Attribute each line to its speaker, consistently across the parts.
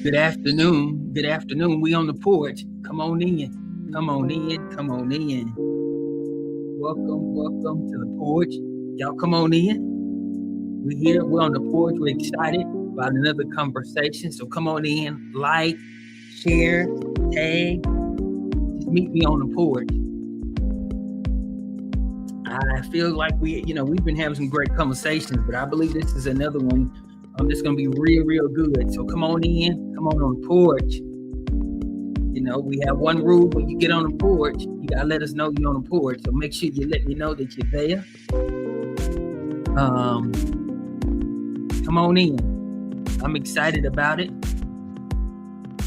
Speaker 1: Good afternoon. Good afternoon. We on the porch. Come on in. Come on in. Come on in. Welcome to the porch. Y'all come on in. We're here. We're on the porch. We're excited about another conversation. So come on in, like, share, tag. Just meet me on the porch. I feel like we've been having some great conversations, but I believe this is another one that's going to be real good. So come on in. Come on the porch. We have one rule when you get on the porch. You got to let us know you're on the porch. So make sure you let me know that you're there. Come on in. I'm excited about it.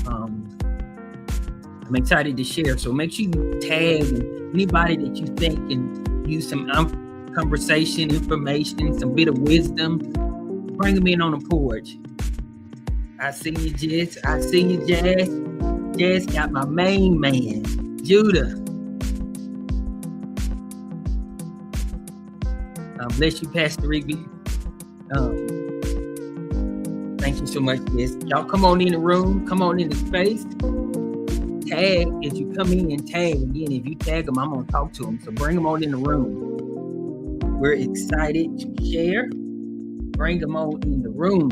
Speaker 1: I'm excited to share. So make sure you tag anybody that you think can use some conversation, information, some bit of wisdom. Bring them in on the porch. I see you, Jess. I see you, Jazz. Jazz got my main man, Judah. Bless you, Pastor Rigby. Thank you so much, Jess. Y'all come on in the room. Come on in the space. Tag as you come in and tag. Again, if you tag them, I'm going to talk to them. So bring them on in the room. We're excited to share. Bring them on in the room.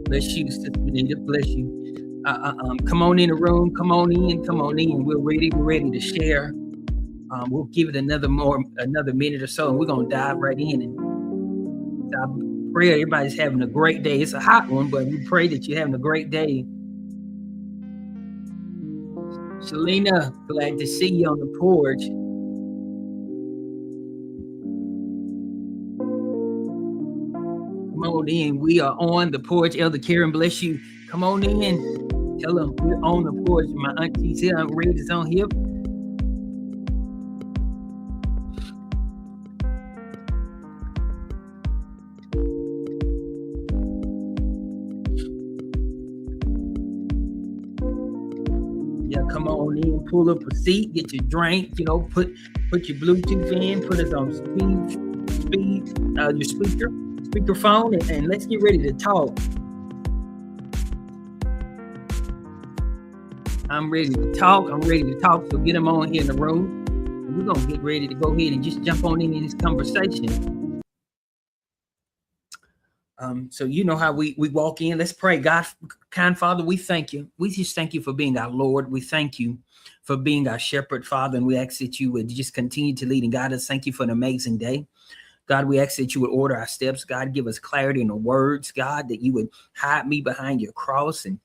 Speaker 1: Bless you, Sister Benita. Bless you. Come on in the room. Come on in. Come on in. We're ready to share. We'll give it another minute or so, and we're gonna dive right in. And I pray everybody's having a great day. It's a hot one, but we pray that you're having a great day. Shalina, glad to see you on the porch. Come on in. We are on the porch. Elder Karen, bless you. Come on in. Tell them we're on the porch. My auntie's here. Aunt Red is on here. Yeah, come on in. Pull up a seat. Get your drink. Put your Bluetooth in. Put us on your speakerphone, and let's get ready to talk. I'm ready to talk. So get them on here in the room. And we're going to get ready to go ahead and just jump on in this conversation. So you know how we walk in. Let's pray. God, kind Father, we thank you. We just thank you for being our Lord. We thank you for being our shepherd, Father. And we ask that you would just continue to lead and guide us. Thank you for an amazing day. God, we ask that you would order our steps. God, give us clarity in the words. God, that you would hide me behind your cross and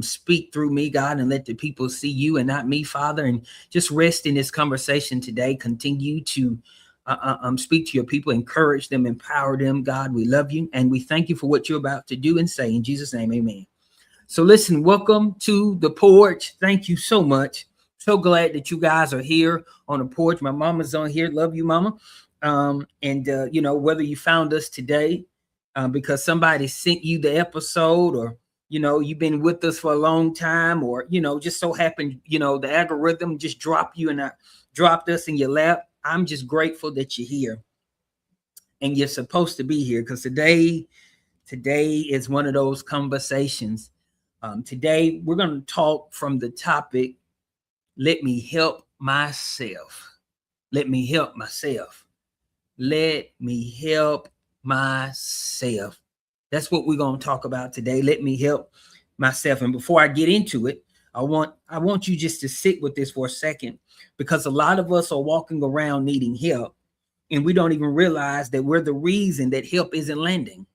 Speaker 1: speak through me, God, and let the people see you and not me, Father. And just rest in this conversation today. Continue to speak to your people, encourage them, empower them. God, we love you, and we thank you for what you're about to do and say. In Jesus' name, amen. So listen, welcome to the porch. Thank you so much. So glad that you guys are here on the porch. My mama's on here. Love you, Mama. Whether you found us today because somebody sent you the episode, or you've been with us for a long time, or just so happened the algorithm just dropped us in your lap. I'm just grateful that you're here, and you're supposed to be here, because today is one of those conversations. Today we're going to talk from the topic, let me help myself. Let me help myself. Let me help myself. That's what we're going to talk about today. Let me help myself. And before I get into it, I want you just to sit with this for a second, because a lot of us are walking around needing help, and we don't even realize that we're the reason that help isn't landing.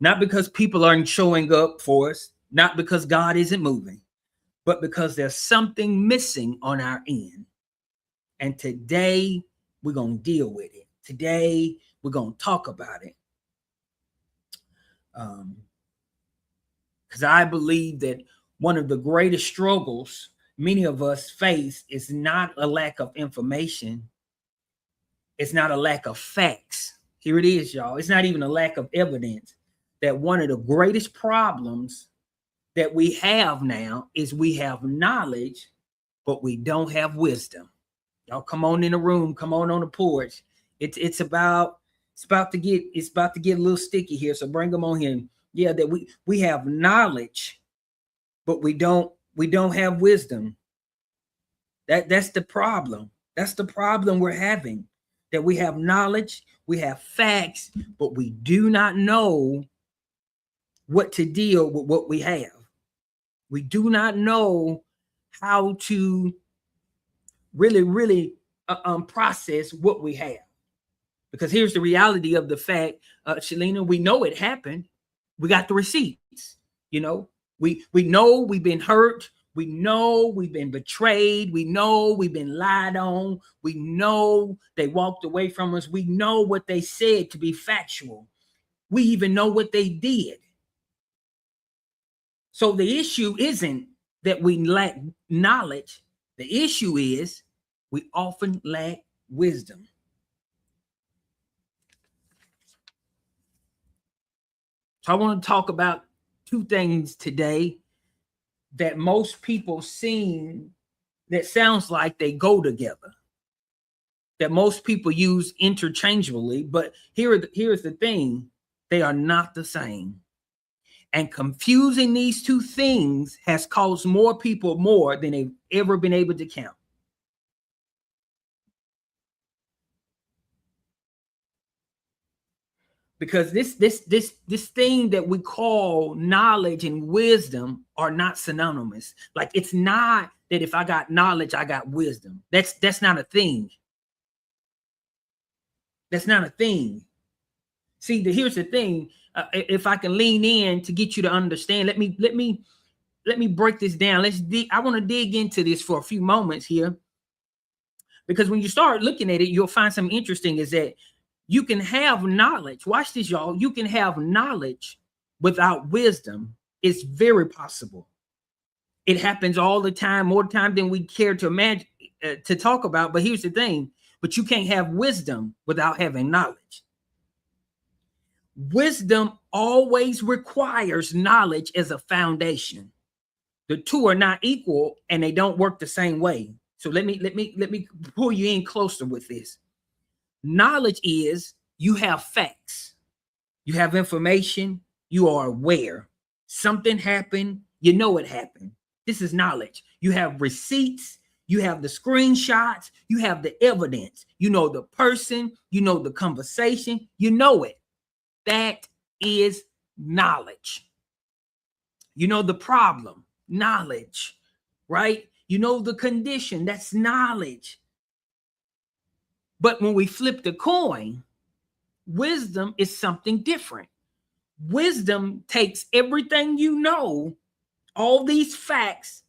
Speaker 1: Not because people aren't showing up for us, not because God isn't moving, but because there's something missing on our end. And today we're going to deal with it. Today we're going to talk about it. Because I believe that one of the greatest struggles many of us face is not a lack of information. It's not a lack of facts. Here it is, y'all. It's not even a lack of evidence. That one of the greatest problems that we have now is we have knowledge, but we don't have wisdom. Y'all come on in the room. Come on the porch. It's about to get a little sticky here. So bring them on here. Yeah, that we have knowledge, but we don't have wisdom. That's the problem. That's the problem we're having. That we have knowledge, we have facts, but we do not know what to deal with what we have. We do not know how to really process what we have. Because here's the reality of the fact, Shalina, we know it happened. We got the receipts. We know we've been hurt. We know we've been betrayed. We know we've been lied on. We know they walked away from us. We know what they said to be factual. We even know what they did. So the issue isn't that we lack knowledge. The issue is we often lack wisdom. So I want to talk about two things today that most people seem that sounds like they go together, that most people use interchangeably, but here's the thing, they are not the same. And confusing these two things has caused more people more than they've ever been able to count. Because this thing that we call knowledge and wisdom are not synonymous. Like, it's not that if I got knowledge, I got wisdom. That's not a thing. That's not a thing. See, here's the thing. If I can lean in to get you to understand, let me break this down. I want to dig into this for a few moments here, because when you start looking at it, you'll find something interesting. Is that you can have knowledge. Watch this, y'all. You can have knowledge without wisdom. It's very possible. It happens all the time, more time than we care to imagine, to talk about. But here's the thing. But you can't have wisdom without having knowledge. Wisdom always requires knowledge as a foundation. The two are not equal and they don't work the same way. So let me pull you in closer with this. Knowledge is you have facts, you have information, you are aware. Something happened, you know it happened. This is knowledge. You have receipts, you have the screenshots, you have the evidence. You know the person, you know the conversation, you know it. That is knowledge. You know the problem, knowledge, right? You know the condition, that's knowledge. But when we flip the coin, wisdom is something different. Wisdom takes everything you know, all these facts,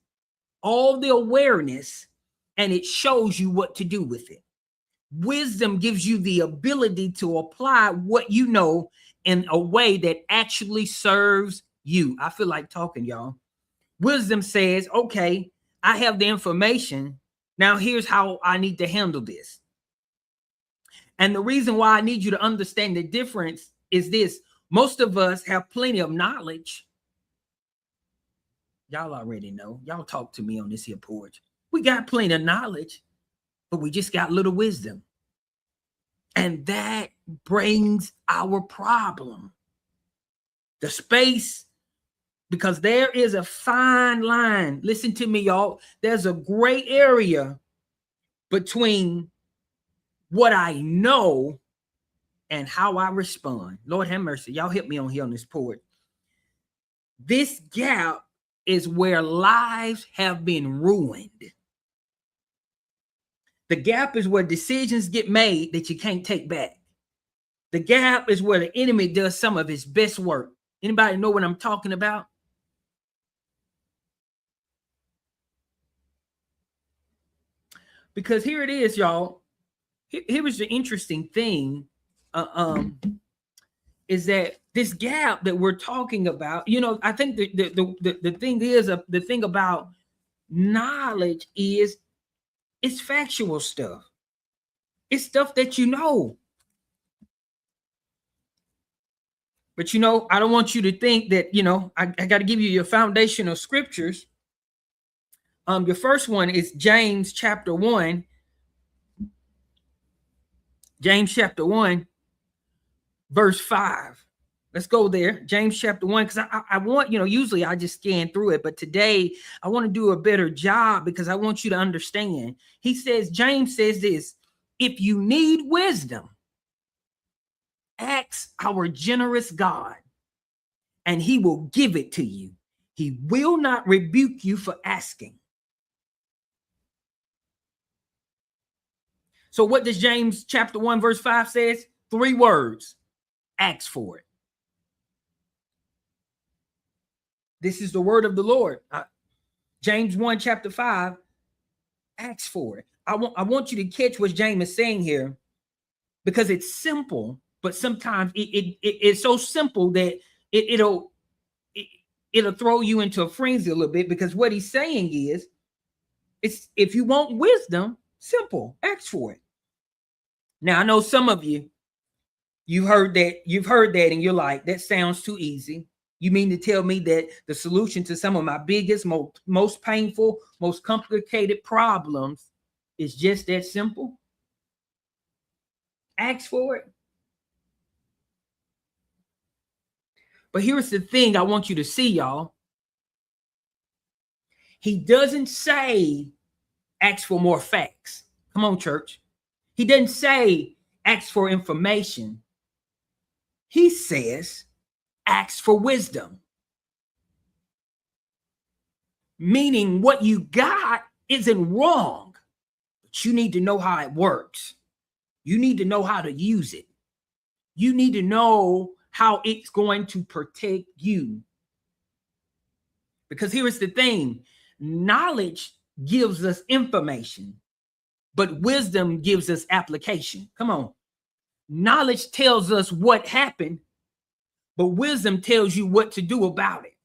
Speaker 1: all the awareness, and it shows you what to do with it. Wisdom gives you the ability to apply what you know in a way that actually serves you. I feel like talking, y'all. Wisdom says, okay, I have the information. Now here's how I need to handle this. And the reason why I need you to understand the difference is this. Most of us have plenty of knowledge. Y'all already know. Y'all talk to me on this here porch. We got plenty of knowledge, but we just got little wisdom. And that brings our problem. The space, because there is a fine line. Listen to me, y'all. There's a gray area between what I know and how I respond. Lord have mercy. Y'all help me on here on this porch. This gap is where lives have been ruined. The gap is where decisions get made that you can't take back. The gap is where the enemy does some of his best work. Anybody know what I'm talking about? Because here it is, y'all. Here is the interesting thing, is that this gap that we're talking about, I think the thing is, the thing about knowledge is it's factual stuff. It's stuff that you know. But I don't want you to think that, I got to give you your foundational scriptures. Your first one is James chapter 1. James chapter 1, verse 5. Let's go there. James chapter 1, because I want, usually I just scan through it, but today I want to do a better job because I want you to understand. He says, James says this, if you need wisdom, ask our generous God, and he will give it to you. He will not rebuke you for asking. So what does James chapter 1, verse 5 says? 3 words. Ask for it. This is the word of the Lord. James 1, chapter 5, ask for it. I want you to catch what James is saying here, because it's simple, but sometimes it's so simple that it'll throw you into a frenzy a little bit, because what he's saying is, it's if you want wisdom, simple, ask for it. Now, I know some of you've heard that and you're like, that sounds too easy. You mean to tell me that the solution to some of my biggest, most painful, most complicated problems is just that simple? Ask for it. But here's the thing I want you to see, y'all. He doesn't say ask for more facts. Come on, church. He doesn't say ask for information. He says ask for wisdom. Meaning what you got isn't wrong, but you need to know how it works. You need to know how to use it. You need to know how it's going to protect you. Because here's the thing, knowledge gives us information, but wisdom gives us application. Come on. Knowledge tells us what happened, but wisdom tells you what to do about it.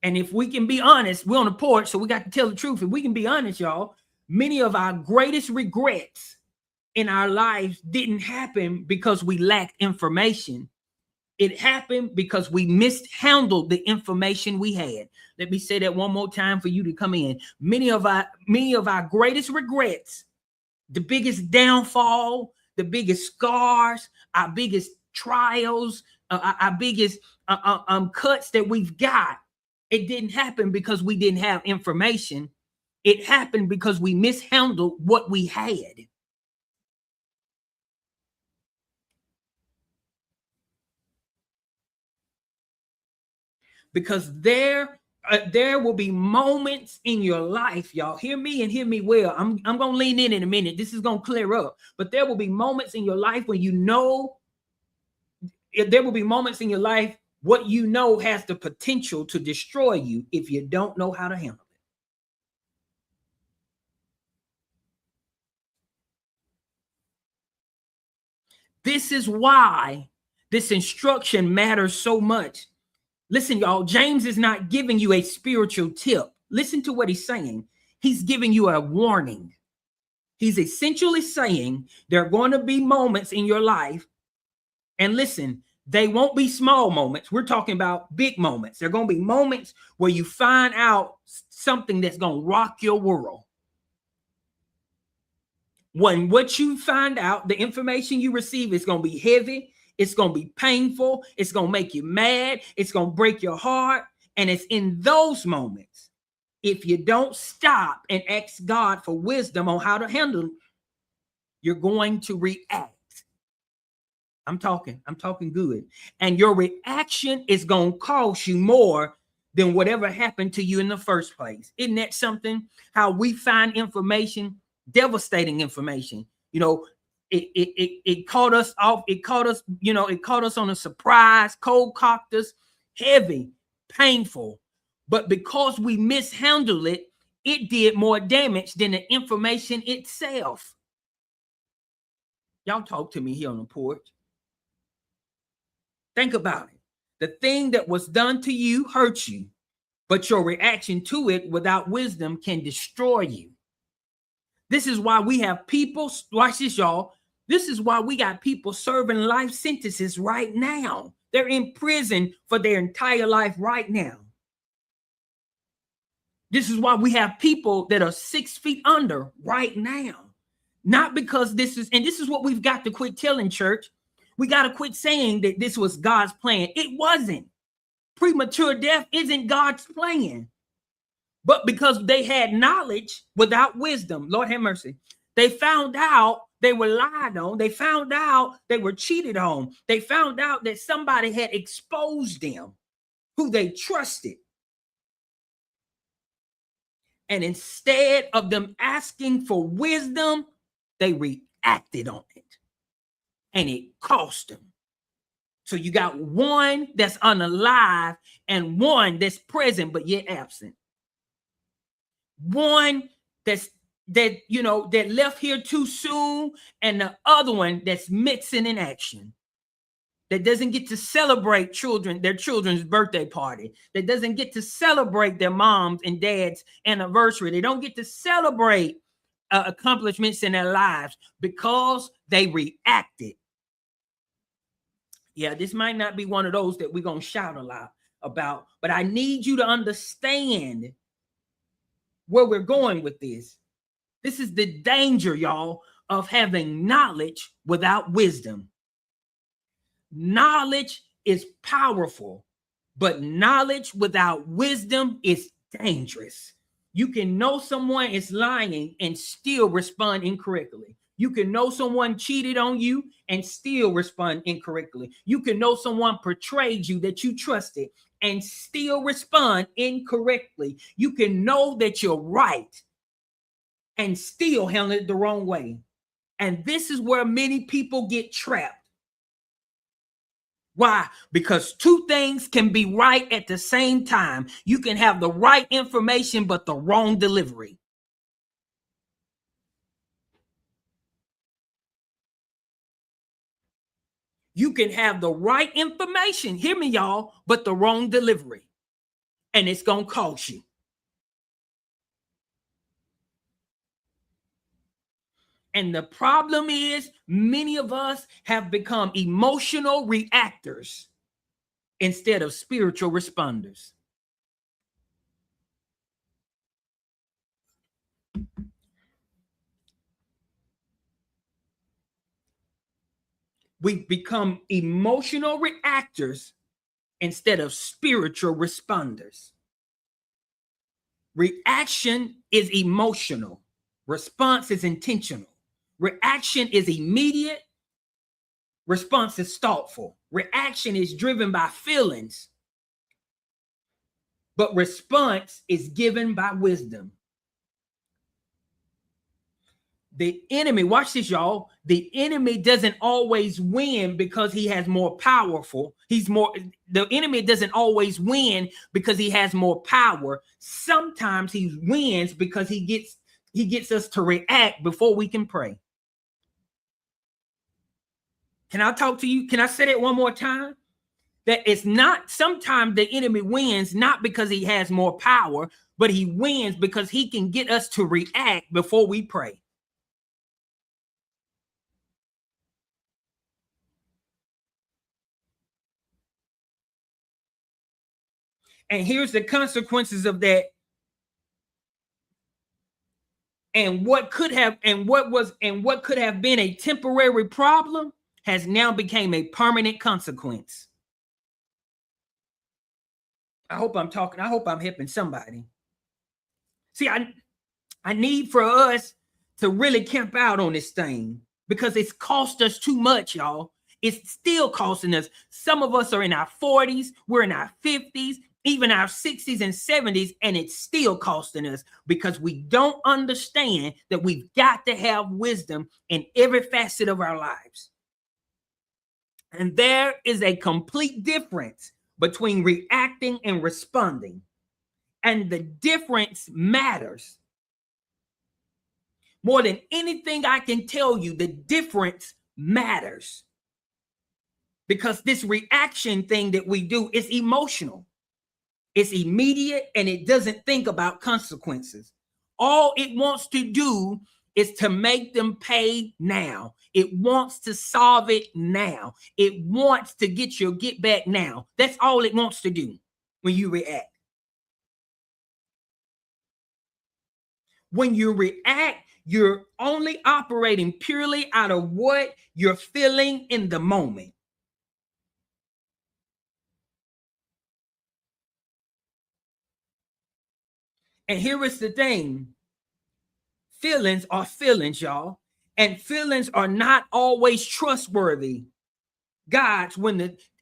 Speaker 1: And if we can be honest, we're on the porch, so we got to tell the truth. If we can be honest, y'all, many of our greatest regrets in our lives didn't happen because we lacked information. It happened because we mishandled the information we had. Let me say that one more time for you to come in. Many of our greatest regrets, the biggest downfall, the biggest scars, our biggest trials, our biggest cuts that we've got, it didn't happen because we didn't have information. It happened because we mishandled what we had. Because there will be moments in your life, y'all, hear me and hear me well. I'm going to lean in a minute. This is going to clear up. But there will be moments in your life when there will be moments in your life what you know has the potential to destroy you if you don't know how to handle it. This is why this instruction matters so much. Listen, y'all, James is not giving you a spiritual tip. Listen to what he's saying. He's giving you a warning. He's essentially saying there are going to be moments in your life, and listen, they won't be small moments. We're talking about big moments. There are going to be moments where you find out something that's going to rock your world. When what you find out, the information you receive is going to be heavy. It's going to be painful. It's going to make you mad. It's going to break your heart. And it's in those moments, if you don't stop and ask God for wisdom on how to handle it, you're going to react. I'm talking good. And your reaction is going to cost you more than whatever happened to you in the first place. Isn't that something? How we find information, devastating information. It caught us off. It caught us on a surprise, cold cocked us, heavy, painful. But because we mishandled it, it did more damage than the information itself. Y'all talk to me here on the porch. Think about it. The thing that was done to you hurt you, but your reaction to it without wisdom can destroy you. This is why we have people, watch this, y'all. This is why we got people serving life sentences right now. They're in prison for their entire life right now. This is why we have people that are 6 feet under right now. Not because this is what we've got to quit telling, church. We got to quit saying that this was God's plan. It wasn't. Premature death isn't God's plan. But because they had knowledge without wisdom, Lord have mercy, they found out they were lied on. They found out they were cheated on. They found out that somebody had exposed them who they trusted. And instead of them asking for wisdom, they reacted on it. And it cost them. So you got one that's unalive and one that's present but yet absent. One that left here too soon, and the other one that's mixing in action. That doesn't get to celebrate their children's birthday party. That doesn't get to celebrate their mom's and dad's anniversary. They don't get to celebrate accomplishments in their lives because they reacted. Yeah, this might not be one of those that we're going to shout a lot about, but I need you to understand where we're going with this. This is the danger, y'all, of having knowledge without wisdom. Knowledge is powerful, but knowledge without wisdom is dangerous. You can know someone is lying and still respond incorrectly. You can know someone cheated on you and still respond incorrectly. You can know someone betrayed you that you trusted and still respond incorrectly. You can know that you're right and still handle it the wrong way. And this is where many people get trapped. Why? Because two things can be right at the same time. You can have the right information, but the wrong delivery. You can have the right information, hear me, y'all, but the wrong delivery. And it's going to cost you. And the problem is many of us have become emotional reactors instead of spiritual responders. We've become emotional reactors instead of spiritual responders. Reaction is emotional. Response is intentional. Reaction is immediate. Response is thoughtful. Reaction is driven by feelings. But response is given by wisdom. The enemy, watch this, y'all. The enemy doesn't always win because he has more powerful. The enemy doesn't always win because he has more power. Sometimes he wins because he gets us to react before we can pray. Can I talk to you? Can I say it one more time? That it's not, sometimes the enemy wins not because he has more power, but he wins because he can get us to react before we pray. And here's the consequences of that. And what could have been a temporary problem has now become a permanent consequence. I hope I'm helping somebody. See, I need for us to really camp out on this thing because it's cost us too much, y'all. It's still costing us. Some of us are in our 40s, we're in our 50s, even our 60s and 70s, and it's still costing us because we don't understand that we've got to have wisdom in every facet of our lives. And there is a complete difference between reacting and responding. And the difference matters. More than anything I can tell you, the difference matters. Because this reaction thing that we do is emotional. It's immediate and it doesn't think about consequences. All it wants to do is to make them pay now. It wants to solve it now. It wants to get back now. That's all it wants to do when you react. When you react, you're only operating purely out of what you're feeling in the moment. And here is the thing. Feelings are feelings, y'all. And feelings are not always trustworthy gods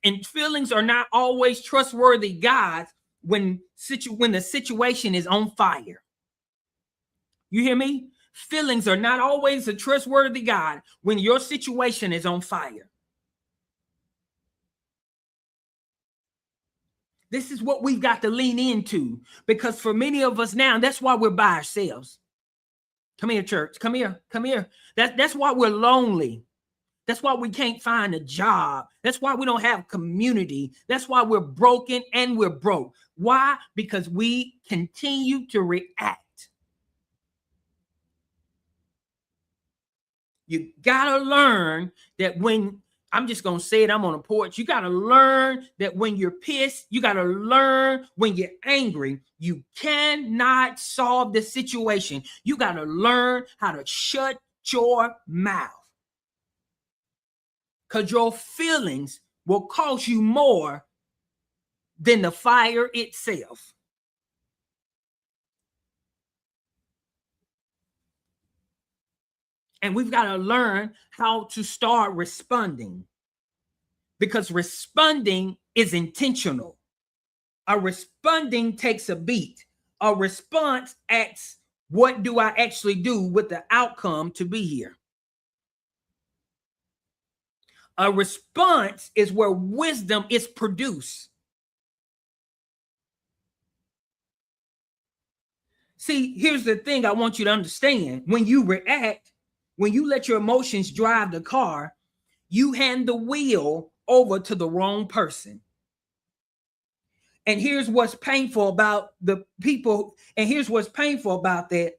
Speaker 1: and feelings are not always trustworthy gods when the situation is on fire. You hear me? Feelings are not always a trustworthy God when your situation is on fire. This is what we've got to lean into, because for many of us now, that's why we're by ourselves. Come here, church. Come here. Come here. That's why we're lonely. That's why we can't find a job. That's why we don't have community. That's why we're broken and we're broke. Why? Because we continue to react. You got to learn that when, I'm just going to say it, I'm on a porch. You got to learn that when you're pissed, you got to learn when you're angry, you cannot solve the situation. You got to learn how to shut your mouth. Because your feelings will cost you more than the fire itself. And we've got to learn how to start responding, because responding is intentional. A responding takes a beat. A response asks, what do I actually do with the outcome to be here? A response is where wisdom is produced. See, here's the thing I want you to understand. When you react, when you let your emotions drive the car, you hand the wheel over to the wrong person. And here's what's painful about the people, and here's what's painful about that.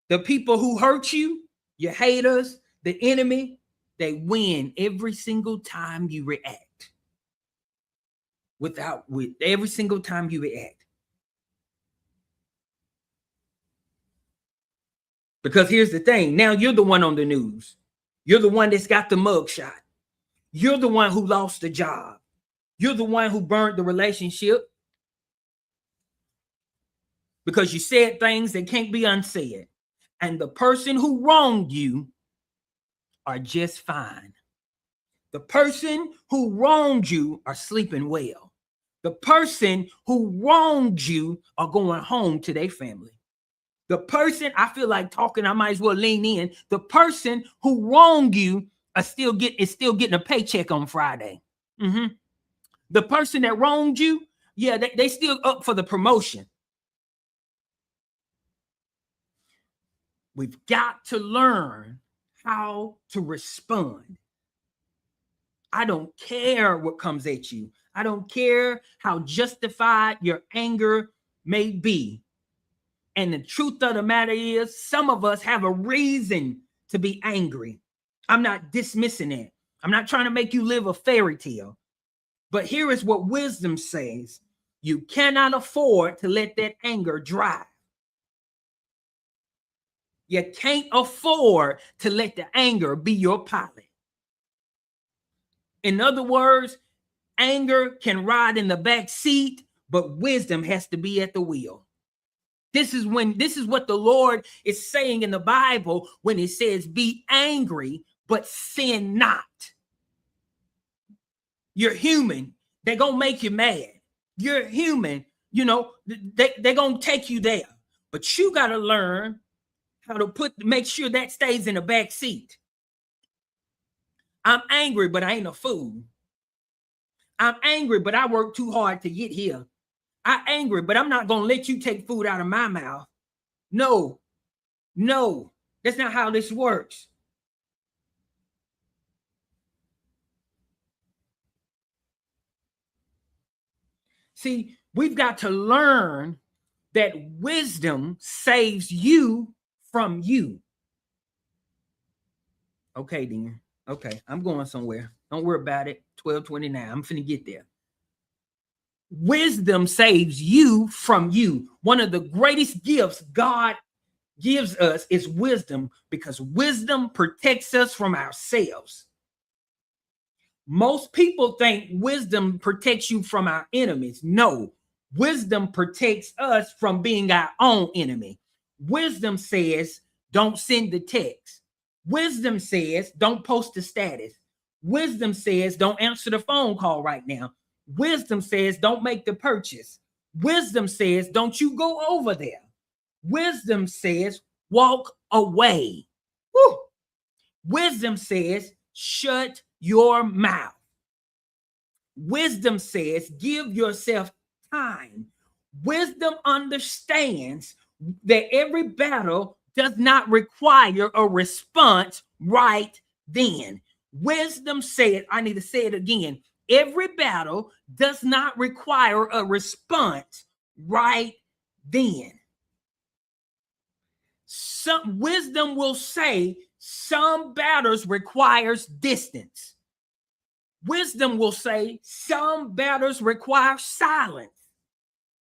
Speaker 1: The people who hurt you, your haters, the enemy, they win every single time you react. Every single time you react. Because here's the thing. Now you're the one on the news. You're the one that's got the mugshot. You're the one who lost the job. You're the one who burned the relationship because you said things that can't be unsaid. And the person who wronged you are just fine. The person who wronged you are sleeping well. The person who wronged you are going home to their family. The person, I feel like talking, I might as well lean in. The person who wronged you is still getting a paycheck on Friday. The person that wronged you, yeah, they still up for the promotion. We've got to learn how to respond. I don't care what comes at you. I don't care how justified your anger may be. And the truth of the matter is, some of us have a reason to be angry. I'm not dismissing it. I'm not trying to make you live a fairy tale. But here is what wisdom says. You cannot afford to let that anger drive. You can't afford to let the anger be your pilot. In other words, anger can ride in the back seat, but wisdom has to be at the wheel. This is what the Lord is saying in the Bible when it says, be angry, but sin not. You're human. They're going to make you mad. You're human. They're going to take you there. But you got to learn how to make sure that stays in the back seat. I'm angry, but I ain't a fool. I'm angry, but I worked too hard to get here. I'm angry, but I'm not going to let you take food out of my mouth. No, that's not how this works. See, we've got to learn that wisdom saves you from you. Okay, then. Okay, I'm going somewhere. Don't worry about it. 12:29. I'm finna get there. Wisdom saves you from you. One of the greatest gifts God gives us is wisdom, because wisdom protects us from ourselves. Most people think wisdom protects you from our enemies. No, wisdom protects us from being our own enemy. Wisdom says, don't send the text. Wisdom says, don't post the status. Wisdom says, don't answer the phone call right now. Wisdom says, don't make the purchase. Wisdom says, don't you go over there. Wisdom says, walk away. Woo. Wisdom says, shut your mouth. Wisdom says, give yourself time. Wisdom understands that every battle does not require a response right then. Wisdom said, I need to say it again, every battle does not require a response right then. Some wisdom will say some battles requires distance. Wisdom will say some battles require silence.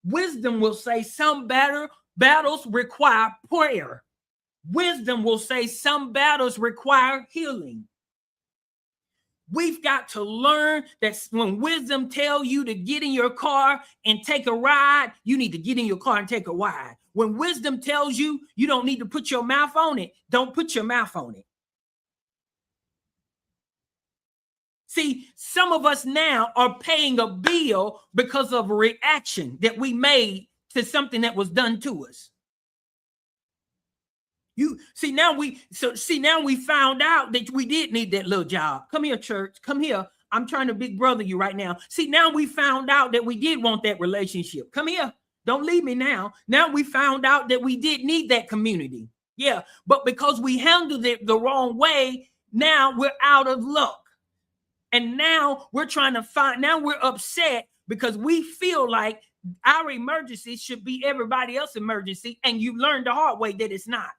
Speaker 1: Wisdom will say some battles require prayer. Wisdom will say some battles require healing. We've got to learn that when wisdom tells you to get in your car and take a ride, you need to get in your car and take a ride. When wisdom tells you you don't need to put your mouth on it, don't put your mouth on it. See, some of us now are paying a bill because of a reaction that we made to something that was done to us. Now we found out that we did need that little job. Come here, church. Come here. I'm trying to big brother you right now. See, now we found out that we did want that relationship. Come here. Don't leave me now. Now we found out that we did need that community. Yeah, but because we handled it the wrong way, now we're out of luck. And now we're we're upset because we feel like our emergency should be everybody else's emergency. And you learned the hard way that it's not.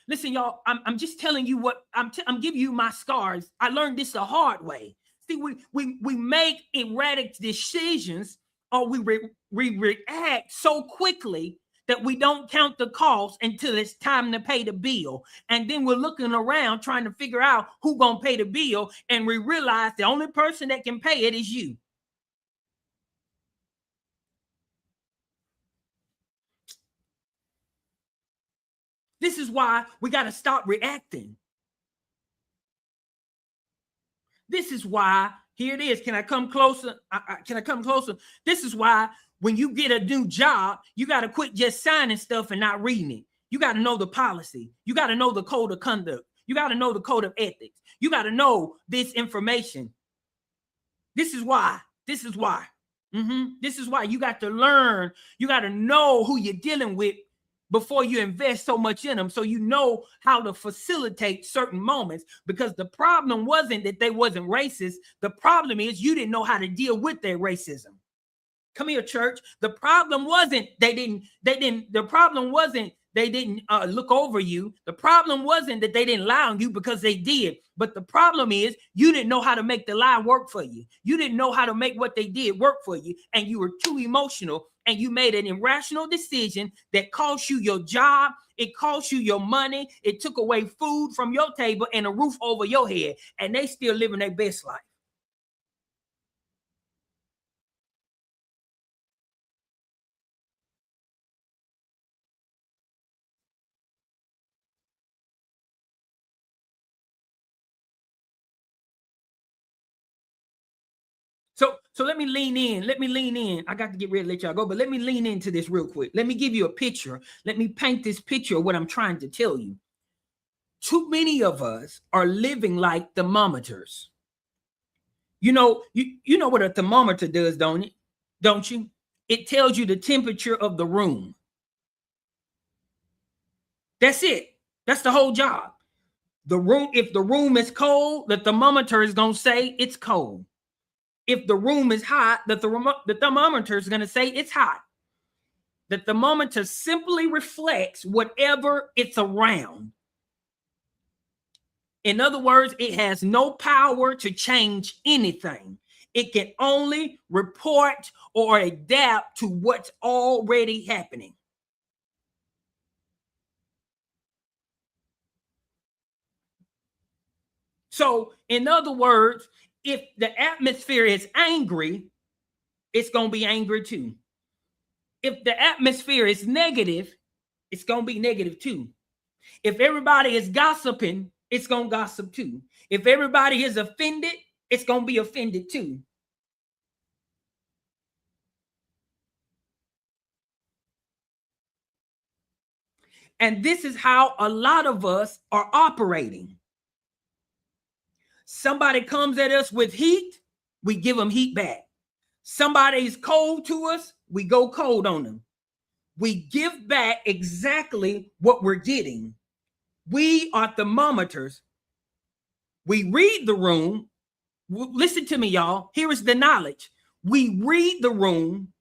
Speaker 1: Listen, y'all, I'm just telling you what I'm giving you my scars. I learned this the hard way. See, we make erratic decisions, or we react so quickly that we don't count the cost until it's time to pay the bill. And then we're looking around trying to figure out who's going to pay the bill. And we realize the only person that can pay it is you. This is why we got to stop reacting. This is why, here it is. Can I come closer? Can I come closer? This is why when you get a new job, you got to quit just signing stuff and not reading it. You got to know the policy. You got to know the code of conduct. You got to know the code of ethics. You got to know this information. This is why. This is why. This is why you got to learn. You got to know who you're dealing with before you invest so much in them, so you know how to facilitate certain moments. Because the problem wasn't that they wasn't racist. The problem is you didn't know how to deal with their racism. Come here, church. The problem wasn't they didn't look over you. The problem wasn't that they didn't lie on you, because they did. But the problem is you didn't know how to make the lie work for you. You didn't know how to make what they did work for you. And you were too emotional, and you made an irrational decision that cost you your job. It cost you your money. It took away food from your table and a roof over your head. And they still living their best life. So let me lean in. Let me lean in. I got to get ready to let y'all go, but let me lean into this real quick. Let me give you a picture. Let me paint this picture of what I'm trying to tell you. Too many of us are living like thermometers. You know what a thermometer does, don't it? Don't you? It tells you the temperature of the room. That's it. That's the whole job. The room, if the room is cold, the thermometer is going to say it's cold. If the room is hot, the thermometer is going to say it's hot. The thermometer simply reflects whatever it's around. In other words, it has no power to change anything. It can only report or adapt to what's already happening. So, in other words, if the atmosphere is angry, it's going to be angry too. If the atmosphere is negative, it's going to be negative too. If everybody is gossiping, it's going to gossip too. If everybody is offended, it's going to be offended too. And this is how a lot of us are operating. Somebody comes at us with heat, we give them heat back. Somebody's cold to us, we go cold on them. We give back exactly what we're getting. We are thermometers. We read the room. Listen to me, y'all. Here is the knowledge. We read the room,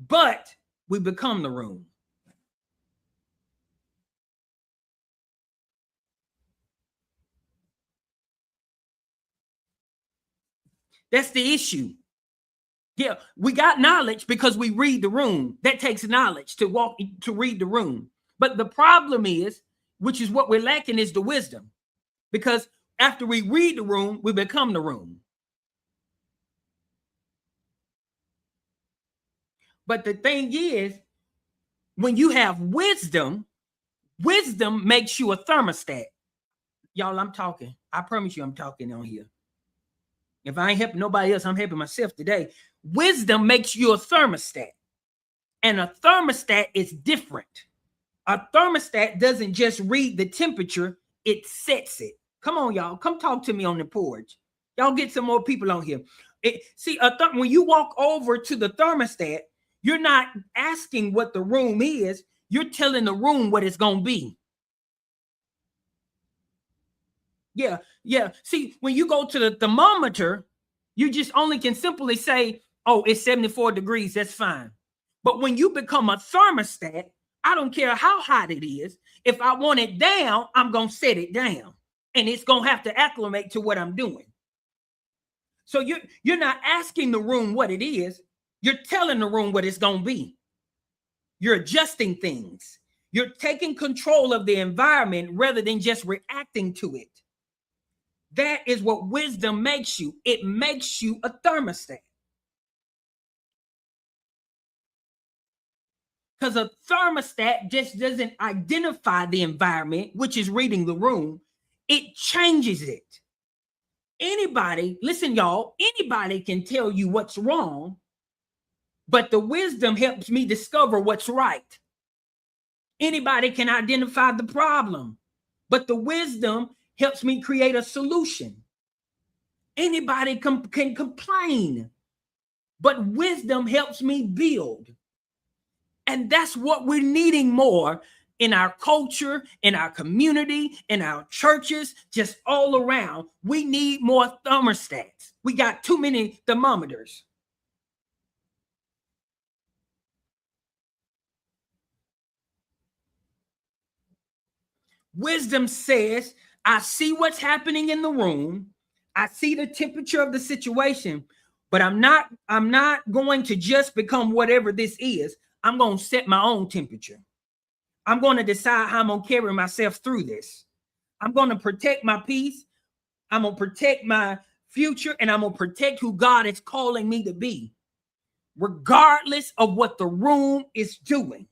Speaker 1: but we become the room. That's the issue. Yeah, we got knowledge because we read the room. That takes knowledge to read the room. But the problem is, which is what we're lacking, is the wisdom. Because after we read the room, we become the room. But the thing is, when you have wisdom, wisdom makes you a thermostat. Y'all, I'm talking. I promise you I'm talking on here. If I ain't helping nobody else, I'm helping myself today. Wisdom makes you a thermostat. And a thermostat is different. A thermostat doesn't just read the temperature, it sets it. Come on, y'all. Come talk to me on the porch. Y'all get some more people on here. When you walk over to the thermostat, you're not asking what the room is. You're telling the room what it's going to be. Yeah. See, when you go to the thermometer, you just only can simply say, oh, it's 74 degrees. That's fine. But when you become a thermostat, I don't care how hot it is. If I want it down, I'm going to set it down. And it's going to have to acclimate to what I'm doing. So you're not asking the room what it is. You're telling the room what it's going to be. You're adjusting things. You're taking control of the environment rather than just reacting to it. That is what wisdom makes you. It makes you a thermostat. Because a thermostat just doesn't identify the environment, which is reading the room. It changes it. Anybody, listen, y'all, anybody can tell you what's wrong, but the wisdom helps me discover what's right. Anybody can identify the problem, but the wisdom helps me create a solution. Anybody can complain, but wisdom helps me build. And that's what we're needing more in our culture, in our community, in our churches, just all around. We need more thermostats. We got too many thermometers. Wisdom says, I see what's happening in the room. I see the temperature of the situation, but I'm not going to just become whatever this is. I'm going to set my own temperature. I'm going to decide how I'm going to carry myself through this. I'm going to protect my peace. I'm going to protect my future, and I'm going to protect who God is calling me to be, regardless of what the room is doing.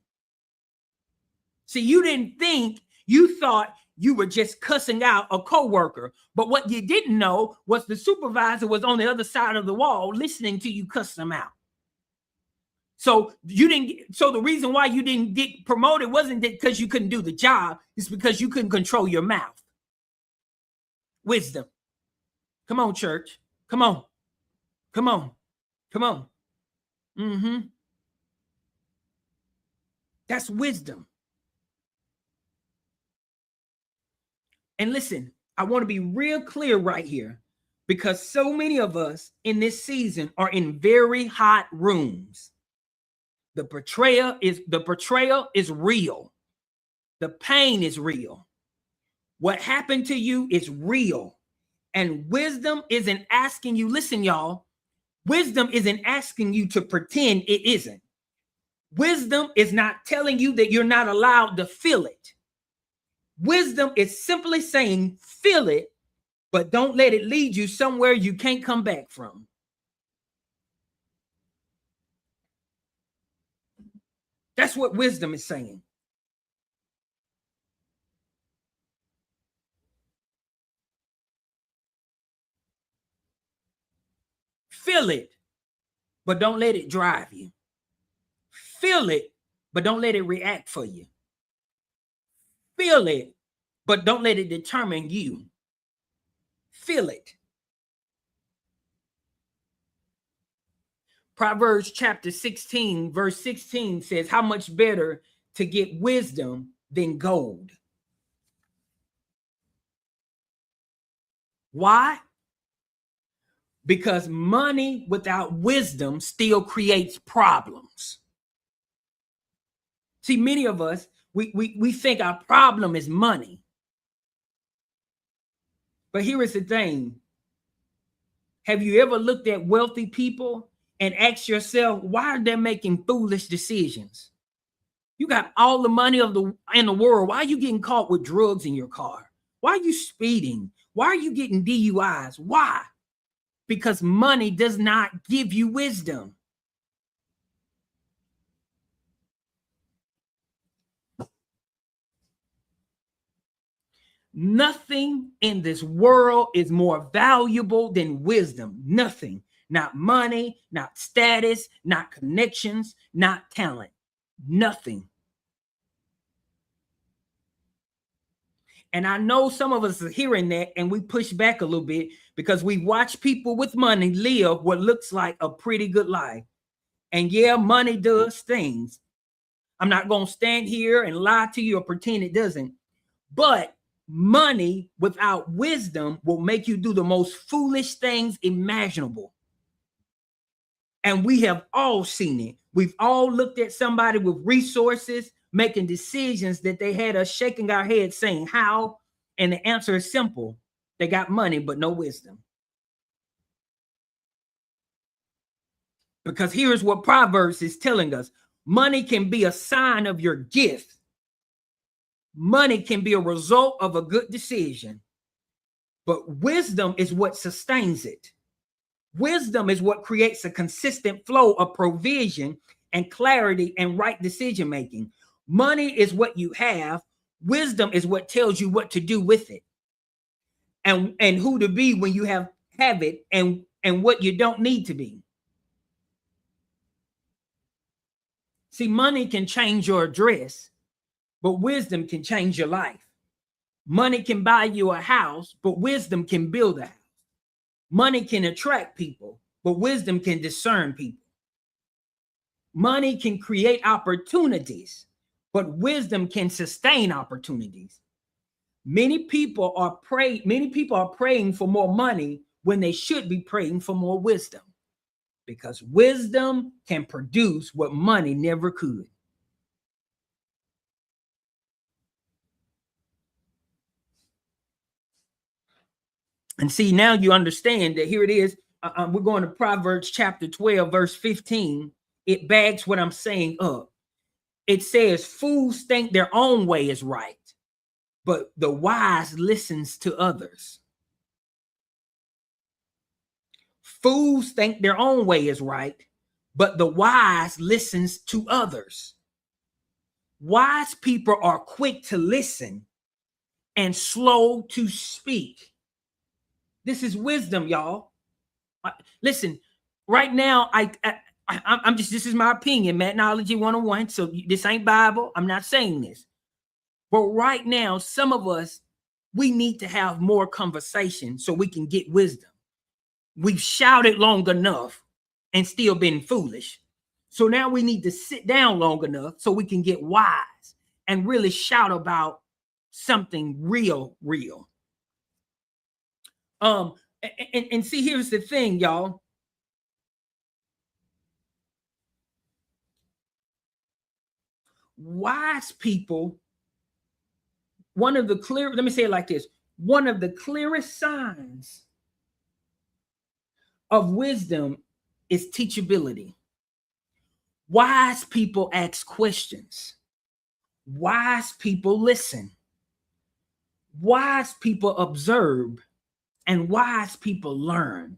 Speaker 1: See, you thought you were just cussing out a coworker, but what you didn't know was the supervisor was on the other side of the wall listening to you cuss them out. So the reason why you didn't get promoted wasn't because you couldn't do the job. It's because you couldn't control your mouth. Wisdom. Come on, church. Come on. That's wisdom. And listen, I want to be real clear right here, because so many of us in this season are in very hot rooms. The betrayal is real. The pain is real. What happened to you is real. And wisdom isn't asking you, listen, y'all, wisdom isn't asking you to pretend it isn't. Wisdom is not telling you that you're not allowed to feel it. Wisdom is simply saying, feel it, but don't let it lead you somewhere you can't come back from. That's what wisdom is saying. Feel it, but don't let it drive you. Feel it, but don't let it react for you. Feel it, but don't let it determine you. Feel it. Proverbs chapter 16, verse 16 says, how much better to get wisdom than gold. Why? Because money without wisdom still creates problems. See, many of us, we think our problem is money. But here is the thing. Have you ever looked at wealthy people and asked yourself, why are they making foolish decisions? You got all the money in the world. Why are you getting caught with drugs in your car? Why are you speeding? Why are you getting DUIs? Why? Because money does not give you wisdom. Nothing in this world is more valuable than wisdom. Nothing. Not money, not status, not connections, not talent. Nothing. And I know some of us are hearing that and we push back a little bit because we watch people with money live what looks like a pretty good life. And yeah, money does things. I'm not going to stand here and lie to you or pretend it doesn't. But money without wisdom will make you do the most foolish things imaginable. And we have all seen it. We've all looked at somebody with resources making decisions that they had us shaking our heads saying, how? And the answer is simple. They got money, but no wisdom. Because here's what Proverbs is telling us. Money can be a sign of your gift. Money can be a result of a good decision. But wisdom is what sustains it. Wisdom is what creates a consistent flow of provision and clarity and right decision making. Money is what you have. Wisdom is what tells you what to do with it. And who to be when you have it and what you don't need to be. See, money can change your address, but wisdom can change your life. Money can buy you a house, but wisdom can build a house. Money can attract people, but wisdom can discern people. Money can create opportunities, but wisdom can sustain opportunities. Many people are praying for more money when they should be praying for more wisdom, because wisdom can produce what money never could. And see, now you understand that here it is. We're going to Proverbs chapter 12, verse 15. It backs what I'm saying up. It says, fools think their own way is right, but the wise listens to others. Fools think their own way is right, but the wise listens to others. Wise people are quick to listen and slow to speak. This is wisdom, y'all. Listen, right now, I'm just, this is my opinion, Mathnology 101. So this ain't Bible. I'm not saying this. But right now, some of us, we need to have more conversation so we can get wisdom. We've shouted long enough and still been foolish. So now we need to sit down long enough so we can get wise and really shout about something real. And see, here's the thing, y'all. Wise people let me say it like this. One of the clearest signs of wisdom is teachability. Wise people ask questions. Wise people listen. Wise people observe, and wise people learn.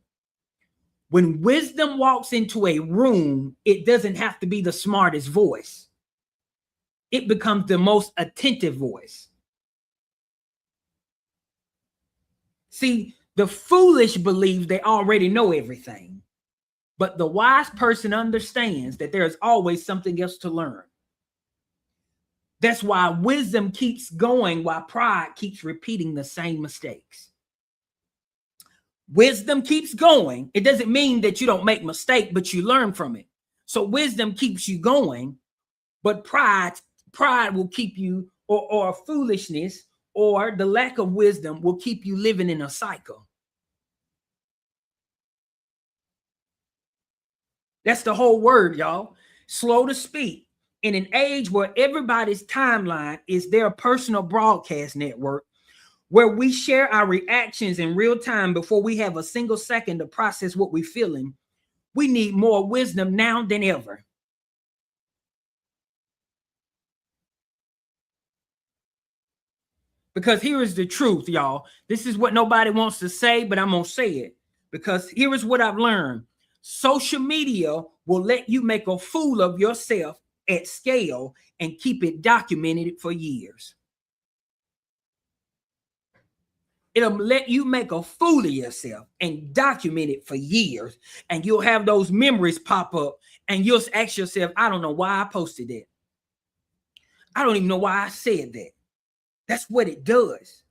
Speaker 1: When wisdom walks into a room, it doesn't have to be the smartest voice. It becomes the most attentive voice. See, the foolish believe they already know everything, but the wise person understands that there is always something else to learn. That's why wisdom keeps going while pride keeps repeating the same mistakes. Wisdom keeps going. It doesn't mean that you don't make mistakes, but you learn from it. So wisdom keeps you going, but pride will keep you, or foolishness, or the lack of wisdom will keep you living in a cycle. That's the whole word, y'all. Slow to speak. In an age where everybody's timeline is their personal broadcast network, where we share our reactions in real time before we have a single second to process what we're feeling, we need more wisdom now than ever. Because here is the truth, y'all. This is what nobody wants to say, but I'm going to say it. Because here is what I've learned. Social media will let you make a fool of yourself at scale and keep it documented for years. It'll let you make a fool of yourself and document it for years. And you'll have those memories pop up and you'll ask yourself, I don't know why I posted that. I don't even know why I said that. That's what it does.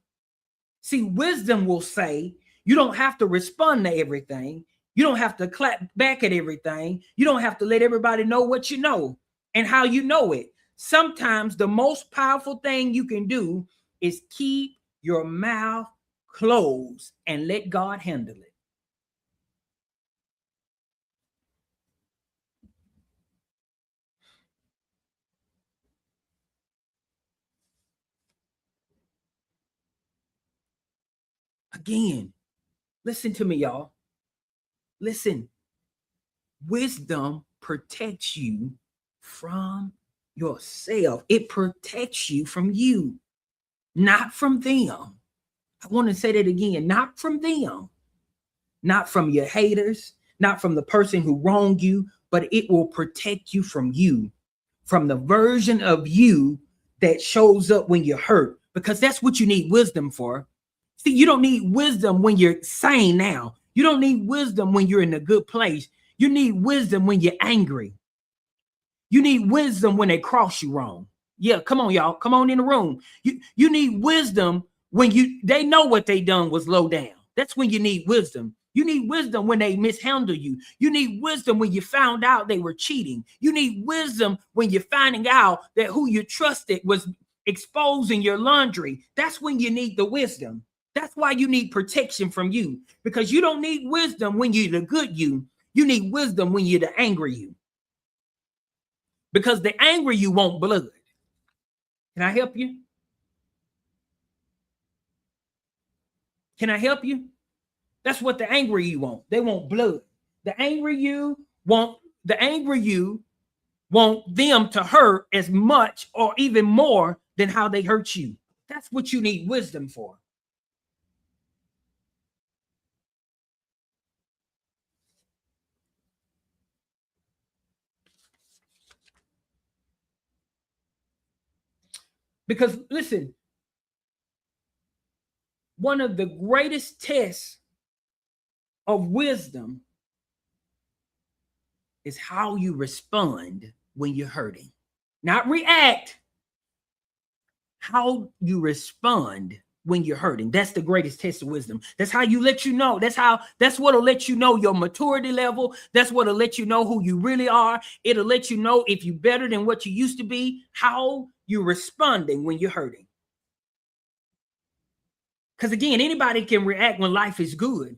Speaker 1: See, wisdom will say you don't have to respond to everything. You don't have to clap back at everything. You don't have to let everybody know what you know and how you know it. Sometimes the most powerful thing you can do is keep your mouth closed and let God handle it. Again, listen to me, y'all. Listen. Wisdom protects you from yourself. It protects you from you, not from them. I want to say that again, not from them, not from your haters, not from the person who wronged you, but it will protect you, from the version of you that shows up when you're hurt, because that's what you need wisdom for. See, you don't need wisdom when you're sane now. You don't need wisdom when you're in a good place. You need wisdom when you're angry. You need wisdom when they cross you wrong. Yeah, come on, y'all. Come on in the room. You need wisdom when they know what they done was low down. That's when you need wisdom. You need wisdom when they mishandle you. You need wisdom when you found out they were cheating. You need wisdom when you're finding out that who you trusted was exposing your laundry. That's when you need the wisdom. That's why you need protection from you, because you don't need wisdom when you're the good you. You need wisdom when you're the angry you, because the angry you want blood. Can I help you? Can I help you? That's what the angry you want. They want blood. The angry you want them to hurt as much or even more than how they hurt you. That's what you need wisdom for. Because listen, one of the greatest tests of wisdom is how you respond when you're hurting. Not react. How you respond when you're hurting. That's the greatest test of wisdom. That's how you let you know. That's what'll let you know your maturity level. That's what'll let you know who you really are. It'll let you know if you're better than what you used to be, how you're responding when you're hurting. Because again, anybody can react when life is good.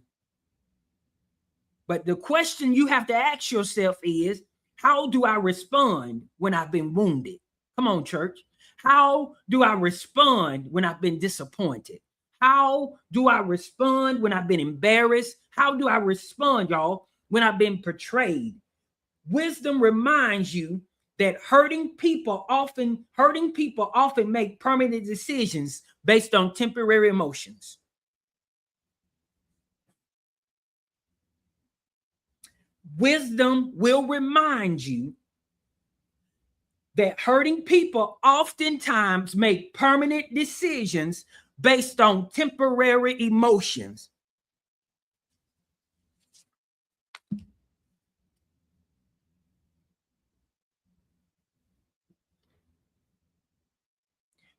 Speaker 1: But the question you have to ask yourself is, how do I respond when I've been wounded? Come on, church. How do I respond when I've been disappointed? How do I respond when I've been embarrassed? How do I respond, y'all, when I've been betrayed? Wisdom reminds you that hurting people often make permanent decisions based on temporary emotions. Wisdom will remind you that hurting people oftentimes make permanent decisions based on temporary emotions.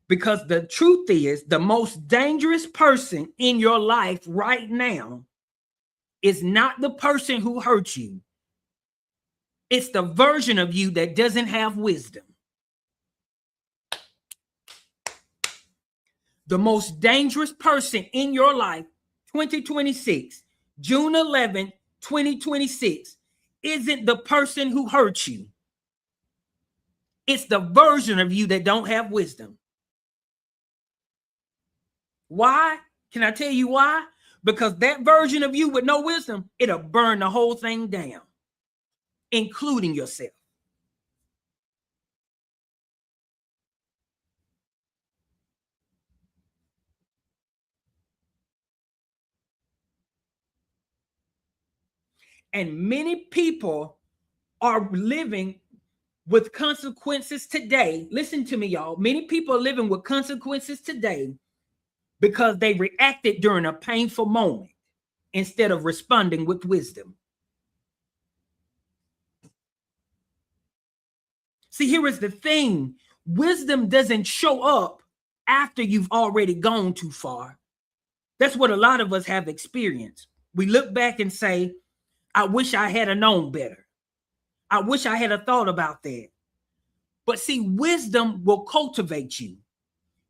Speaker 1: Because the truth is, the most dangerous person in your life right now is not the person who hurt you. It's the version of you that doesn't have wisdom. The most dangerous person in your life, 2026, June 11, 2026, isn't the person who hurt you. It's the version of you that don't have wisdom. Why? Can I tell you why? Because that version of you with no wisdom, it'll burn the whole thing down, including yourself. And many people are living with consequences today. Listen to me, y'all. Many people are living with consequences today because they reacted during a painful moment instead of responding with wisdom. See, here is the thing. Wisdom doesn't show up after you've already gone too far. That's what a lot of us have experienced. We look back and say, I wish I had known better. I wish I had thought about that. But see, wisdom will cultivate you.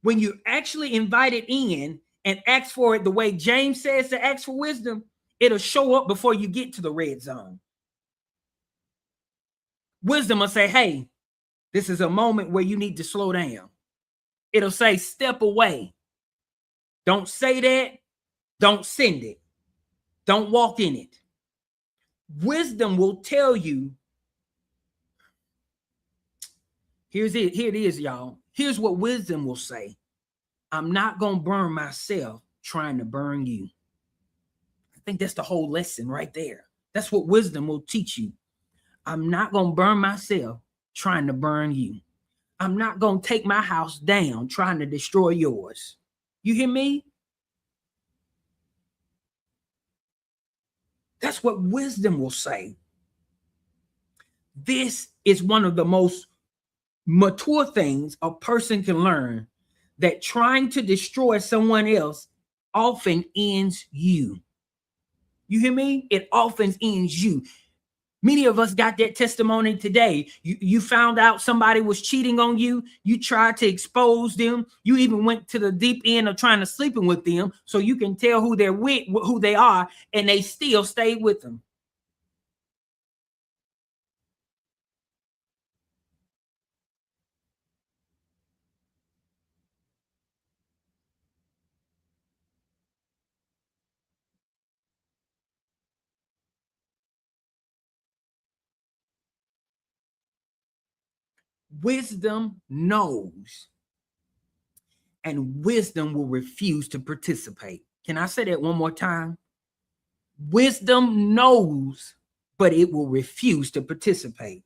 Speaker 1: When you actually invite it in and ask for it the way James says to ask for wisdom, it'll show up before you get to the red zone. Wisdom will say, hey, this is a moment where you need to slow down. It'll say, step away. Don't say that. Don't send it. Don't walk in it. Wisdom will tell you. Here it is, y'all. Here's what wisdom will say. I'm not going to burn myself trying to burn you. I think that's the whole lesson right there. That's what wisdom will teach you. I'm not going to burn myself trying to burn you. I'm not going to take my house down trying to destroy yours. You hear me? That's what wisdom will say. This is one of the most mature things a person can learn, that trying to destroy someone else often ends you. You hear me? It often ends you. Many of us got that testimony today. You found out somebody was cheating on you. You tried to expose them. You even went to the deep end of trying to sleeping with them so you can tell who they're with, who they are, and they still stayed with them. Wisdom knows, and wisdom will refuse to participate. Can I say that one more time? Wisdom knows, but it will refuse to participate.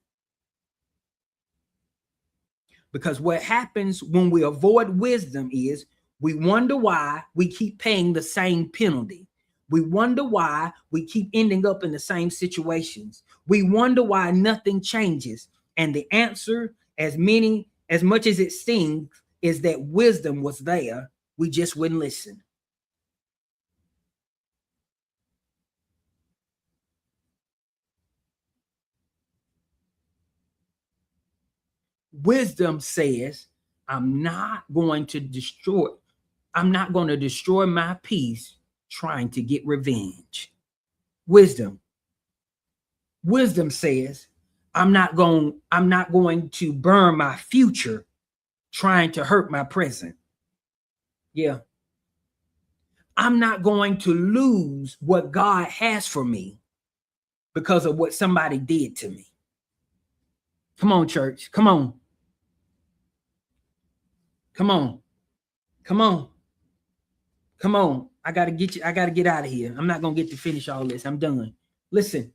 Speaker 1: Because what happens when we avoid wisdom is we wonder why we keep paying the same penalty. We wonder why we keep ending up in the same situations. We wonder why nothing changes. And the answer, as much as it stings, is that wisdom was there. We just wouldn't listen. Wisdom says, I'm not going to destroy my peace trying to get revenge. Wisdom says, I'm not going to burn my future trying to hurt my present. Yeah. I'm not going to lose what God has for me because of what somebody did to me. Come on, church. Come on. Come on. Come on. Come on. I got to get you. I got to get out of here. I'm not going to get to finish all this. I'm done. Listen.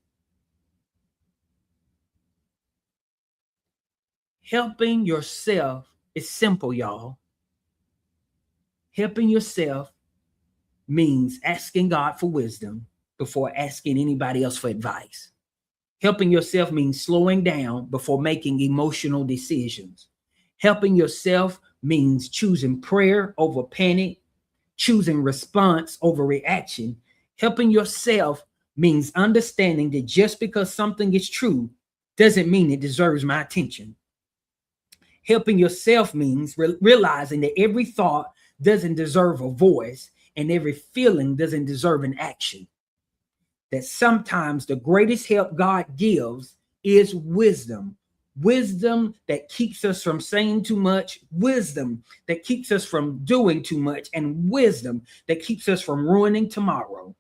Speaker 1: Helping yourself is simple, y'all. Helping yourself means asking God for wisdom before asking anybody else for advice. Helping yourself means slowing down before making emotional decisions. Helping yourself means choosing prayer over panic, choosing response over reaction. Helping yourself means understanding that just because something is true doesn't mean it deserves my attention. Helping yourself means realizing that every thought doesn't deserve a voice and every feeling doesn't deserve an action. That sometimes the greatest help God gives is wisdom. Wisdom that keeps us from saying too much, wisdom that keeps us from doing too much, and wisdom that keeps us from ruining tomorrow.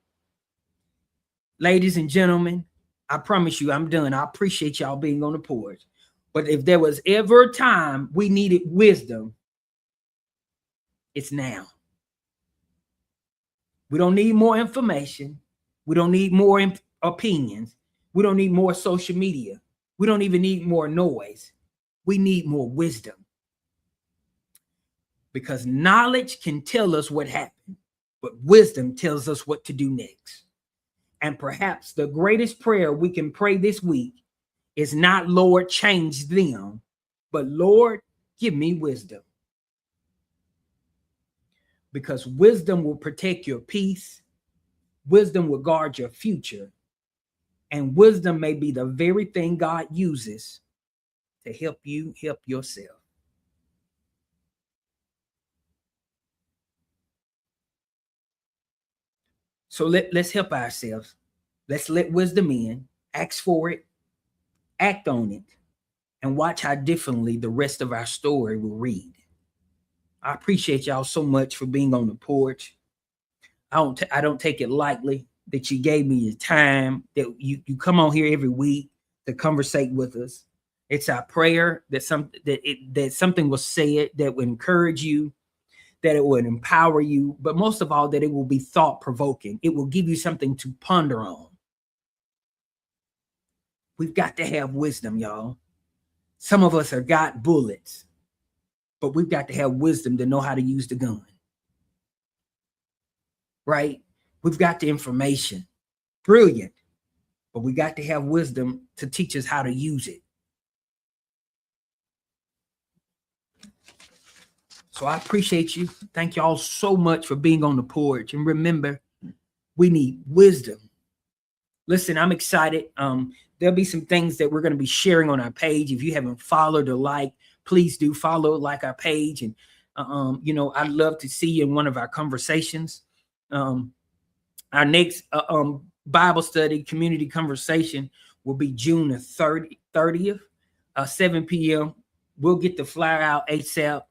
Speaker 1: Ladies and gentlemen, I promise you, I'm done. I appreciate y'all being on the porch. But if there was ever a time we needed wisdom, it's now. We don't need more information. We don't need more opinions. We don't need more social media. We don't even need more noise. We need more wisdom. Because knowledge can tell us what happened, but wisdom tells us what to do next. And perhaps the greatest prayer we can pray this week is not, Lord, change them, but Lord, give me wisdom. Because wisdom will protect your peace. Wisdom will guard your future. And wisdom may be the very thing God uses to help you help yourself. So let's help ourselves. Let's let wisdom in, ask for it, act on it, and watch how differently the rest of our story will read. I appreciate y'all so much for being on the porch. I don't take it lightly that you gave me your time, that you come on here every week to conversate with us. It's our prayer that something was said that will encourage you, that it will empower you, but most of all, that it will be thought-provoking. It will give you something to ponder on. We've got to have wisdom, y'all. Some of us have got bullets, but we've got to have wisdom to know how to use the gun. Right? We've got the information. Brilliant. But we got to have wisdom to teach us how to use it. So I appreciate you. Thank y'all so much for being on the porch. And remember, we need wisdom. Listen, I'm excited. There'll be some things that we're going to be sharing on our page. If you haven't followed or liked, please do follow, like our page. And, I'd love to see you in one of our conversations. Our next Bible study community conversation will be June the 30th, 7 p.m. We'll get the flyer out ASAP.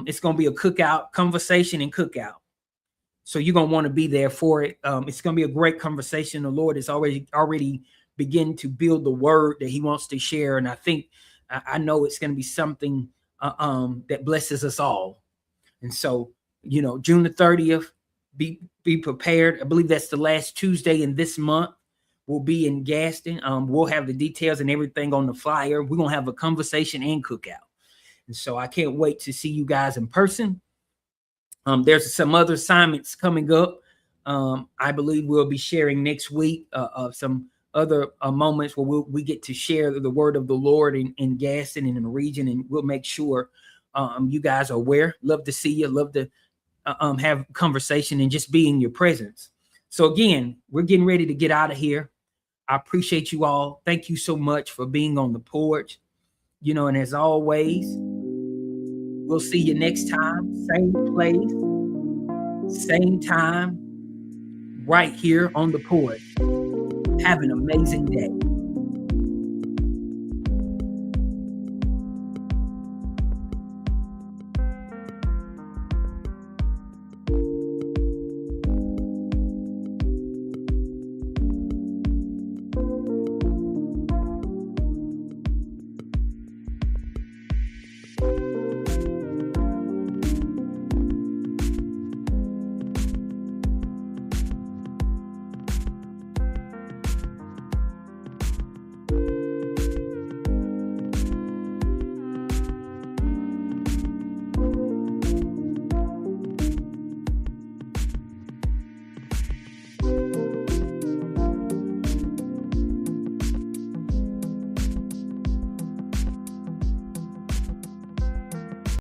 Speaker 1: It's going to be a cookout, conversation and cookout. So you're going to want to be there for it. It's going to be a great conversation. The Lord has already begun to build the word that he wants to share. And I know it's going to be something that blesses us all. And so, June the 30th, be prepared. I believe that's the last Tuesday in this month. We'll be in Gaston. We'll have the details and everything on the flyer. We're going to have a conversation and cookout. And so I can't wait to see you guys in person. There's some other assignments coming up. I believe we'll be sharing next week of some other moments where we get to share the word of the Lord in Gaston and in the region. And we'll make sure you guys are aware. Love to see you. Love to have conversation and just be in your presence. So again, we're getting ready to get out of here. I appreciate you all. Thank you so much for being on the porch. And as always, we'll see you next time. Same place, same time, right here on the porch. Have an amazing day.